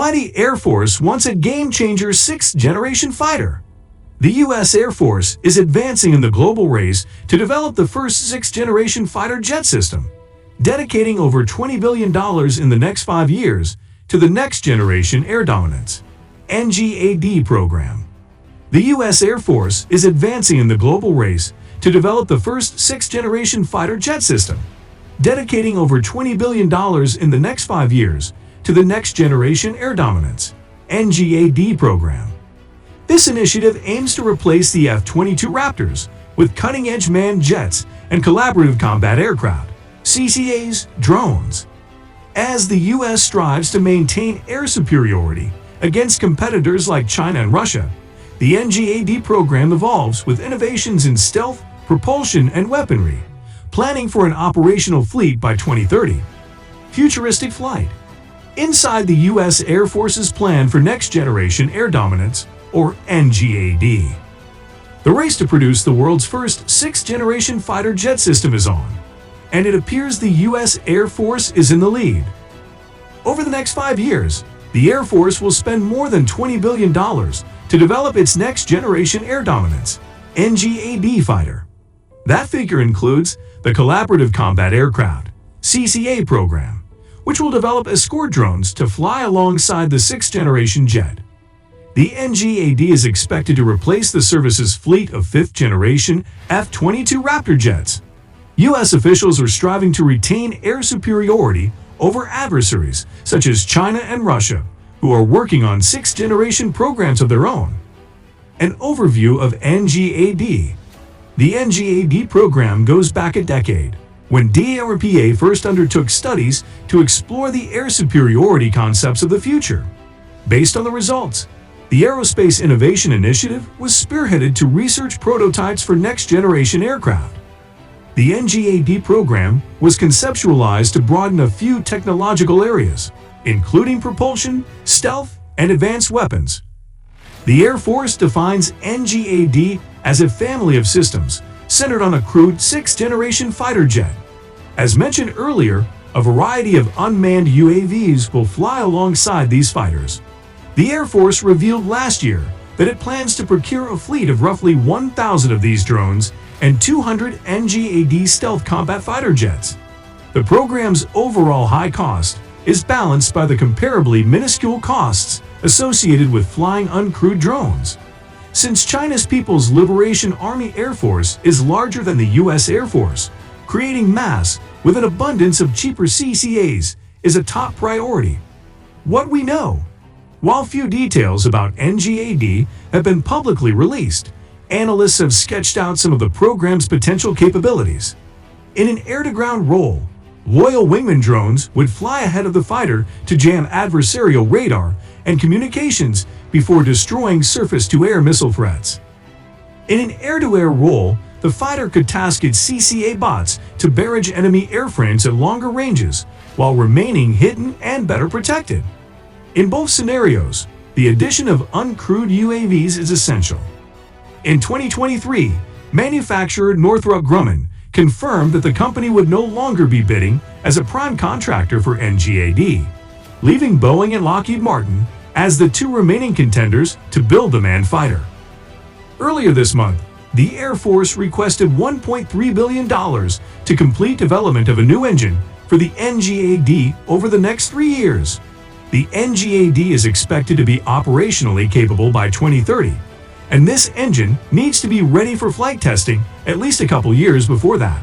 Mighty Air Force wants a game-changer sixth-generation fighter. The U.S. Air Force is advancing in the global race to develop the first sixth-generation fighter jet system, dedicating over $20 billion in the next 5 years to the Next Generation Air Dominance (NGAD) program. The U.S. Air Force is advancing in the global race to develop the first sixth-generation fighter jet system, dedicating over $20 billion in the next 5 years to the Next Generation Air Dominance (NGAD) program. This initiative aims to replace the F-22 Raptors with cutting-edge manned jets and collaborative combat aircraft, CCAs, drones. As the U.S. strives to maintain air superiority against competitors like China and Russia, the NGAD program evolves with innovations in stealth, propulsion, and weaponry, planning for an operational fleet by 2030. Futuristic flight. Inside the U.S. Air Force's plan for Next Generation Air Dominance, or NGAD. The race to produce the world's first sixth-generation fighter jet system is on, and it appears the U.S. Air Force is in the lead. Over the next 5 years, the Air Force will spend more than $20 billion to develop its Next Generation Air Dominance (NGAD) fighter. That figure includes the Collaborative Combat Aircraft (CCA) program, which will develop escort drones to fly alongside the sixth-generation jet. The NGAD is expected to replace the service's fleet of fifth-generation F-22 Raptor jets. U.S. officials are striving to retain air superiority over adversaries such as China and Russia, who are working on sixth-generation programs of their own. An overview of NGAD. The NGAD program goes back a decade, when DARPA first undertook studies to explore the air superiority concepts of the future. Based on the results, the Aerospace Innovation Initiative was spearheaded to research prototypes for next-generation aircraft. The NGAD program was conceptualized to broaden a few technological areas, including propulsion, stealth, and advanced weapons. The Air Force defines NGAD as a family of systems centered on a crewed sixth-generation fighter jet. As mentioned earlier, a variety of unmanned UAVs will fly alongside these fighters. The Air Force revealed last year that it plans to procure a fleet of roughly 1,000 of these drones and 200 NGAD stealth combat fighter jets. The program's overall high cost is balanced by the comparably minuscule costs associated with flying uncrewed drones. Since China's People's Liberation Army Air Force is larger than the U.S. Air Force, creating mass with an abundance of cheaper CCAs is a top priority. What we know. While few details about NGAD have been publicly released, analysts have sketched out some of the program's potential capabilities. In an air-to-ground role, loyal wingman drones would fly ahead of the fighter to jam adversarial radar and communications before destroying surface-to-air missile threats. In an air-to-air role, the fighter could task its CCA bots to barrage enemy airframes at longer ranges while remaining hidden and better protected. In both scenarios, the addition of uncrewed UAVs is essential. In 2023, manufacturer Northrop Grumman confirmed that the company would no longer be bidding as a prime contractor for NGAD, leaving Boeing and Lockheed Martin as the two remaining contenders to build the manned fighter. Earlier this month, the Air Force requested $1.3 billion to complete development of a new engine for the NGAD over the next 3 years. The NGAD is expected to be operationally capable by 2030, and this engine needs to be ready for flight testing at least a couple years before that.